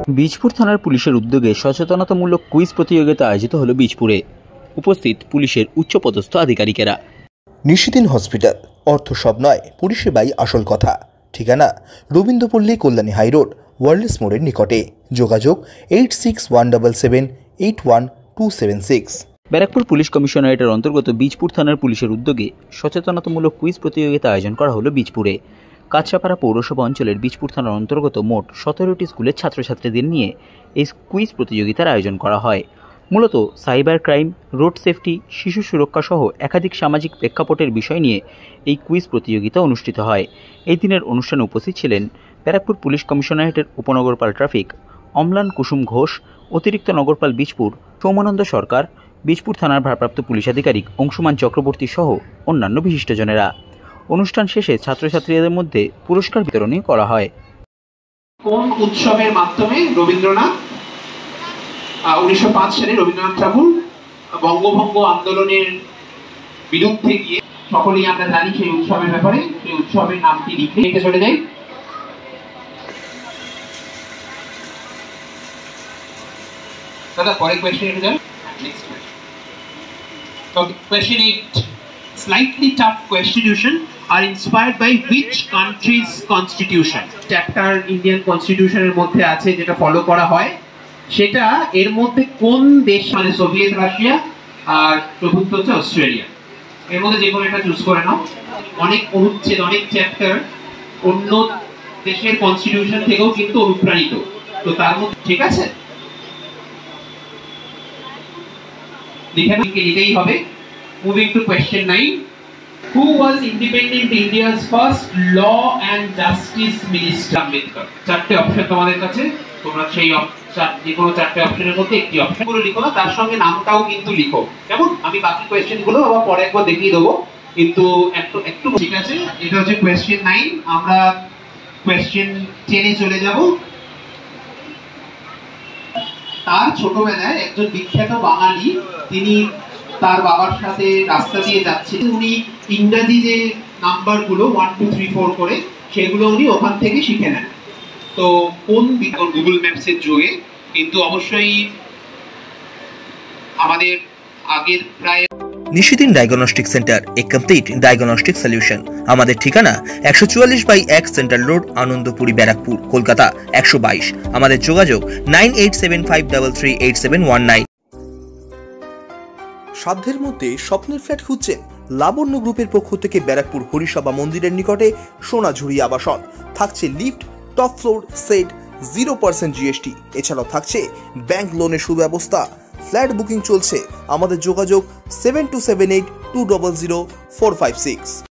বীজপুর থানার পুলিশের উদ্যোগে সচেতনতামূলক কুইজ প্রতিযোগিতা আয়োজিত হলো বীজপুরে। উপস্থিত পুলিশের উচ্চপদস্থ আধিকারিকেরা। নিশিদিন হসপিটাল, অর্থ সব নয়, পরিষেবাই আসল কথা। ঠিকানা রবীন্দ্রপল্লী, কল্যাণী হাইরোড, ওয়ার্ল্ডস মোড়ের নিকটে। যোগাযোগ 8617778276। ব্যারাকপুর পুলিশ কমিশনারেটের অন্তর্গত বীজপুর থানার পুলিশের উদ্যোগে সচেতনতামূলক কুইজ প্রতিযোগিতা আয়োজন করা হলো বীজপুরে। কাছড়াপাড়া পৌরসভা অঞ্চলের বীজপুর থানার অন্তর্গত মোট 17টি স্কুলের ছাত্রছাত্রীদের নিয়ে এই কুইজ প্রতিযোগিতার আয়োজন করা হয়। মূলত সাইবার ক্রাইম, রোড সেফটি, শিশু সুরক্ষা সহ একাধিক সামাজিক প্রেক্ষাপটের বিষয় নিয়ে এই কুইজ প্রতিযোগিতা অনুষ্ঠিত হয়। এই দিনের অনুষ্ঠানে উপস্থিত ছিলেন ব্যারাকপুর পুলিশ কমিশনারেটের উপনগরপাল ট্রাফিক অম্লান কুসুম ঘোষ, অতিরিক্ত নগরপাল বীজপুর সৌমানন্দ সরকার, বীজপুর থানার ভারপ্রাপ্ত পুলিশ আধিকারিক অংশুমান চক্রবর্তী সহ অন্যান্য বিশিষ্টজনেরা। অনুষ্ঠান শেষে ছাত্রছাত্রীদের মধ্যে পুরস্কার বিতরণী করা হয়। কোন উৎসবের মাধ্যমে রবীন্দ্রনাথ 1905 সালে রবীন্দ্রনাথ ঠাকুর বঙ্গভঙ্গ আন্দোলনের বিরুদ্ধে গিয়ে, সকলেই আমরা জানি সেই উৎসবের ব্যাপারে। সেই উৎসবের নামটি লিখে চলে যাই। দাদা পরের কোয়েশ্চেন এসে যান। Next question 8, slightly tough constitution are inspired by which country's constitution? Chapter Indian কনস্টিটিউশনের মধ্যে আছে, যেটা ফলো করা হয়, সেটা এর মধ্যে কোন দেশ, মানে সোভিয়েত রাশিয়া আর প্রভুত্ব হচ্ছে অস্ট্রেলিয়া, এর মধ্যে যে কোনো একটা চুজ করে নাও। অনেক অনুচ্ছেদ, অনেক চ্যাপ্টার অন্য দেশের কনস্টিটিউশন থেকেও কিন্তু অনুপ্রাণিত, তো তার মধ্যে ঠিক আছে লিখে নিতেই হবে। Moving to question 9, who was independent India's first law and justice minister? Ambedkar. চারটে অপশন তোমাদের কাছে, তোমরা সেই যে কোনো চারটে অপশনের মধ্যে একটি অপশন গুলো লিখো না, তার সঙ্গে নামটাও কিন্তু লিখো, কেমন? আমি বাকি কোয়েশ্চেন গুলো আবার পরে একবার দেখিয়ে দেবো, কিন্তু একটু ঠিক আছে। এটা হচ্ছে কোয়েশ্চেন 9। আমরা কোয়েশ্চেন 10 এ চলে যাব। তার ছোটবেলায় একজন বিখ্যাত বাঙালি, তিনি তার বাবার সাথে রাস্তা দিয়ে যাচ্ছিলেন। উনি ইংরেজি যে নাম্বারগুলো 1 2 3 4 করে, সেগুলো উনি ওখান থেকে শিখে নেন। তো কোন গুগল ম্যাপসের যুগে, কিন্তু অবশ্যই আমাদের আগের প্রায়। নিশিদিন ডায়াগনস্টিক সেন্টার, এ কমপ্লিট ডায়াগনস্টিক সলিউশন। আমাদের ঠিকানা 144/1 সেন্ট্রাল রোড, আনন্দপুরি, ব্যারাকপুর, কলকাতা 122। আমাদের যোগাযোগ 9875338719। সাধ্যের মধ্যে স্বপ্নের ফ্ল্যাট খুঁজছেন? লাবণ্য গ্রুপের পক্ষ থেকে ব্যারাকপুর হরিসভা মন্দিরের নিকটে সোনাঝুরি আবাসন। থাকছে lift, top floor, set, 0% GST। এছাড়াও থাকছে ব্যাংক লোনের সুব্যবস্থা। ফ্ল্যাট বুকিং চলছে। আমাদের যোগাযোগ 7278200456।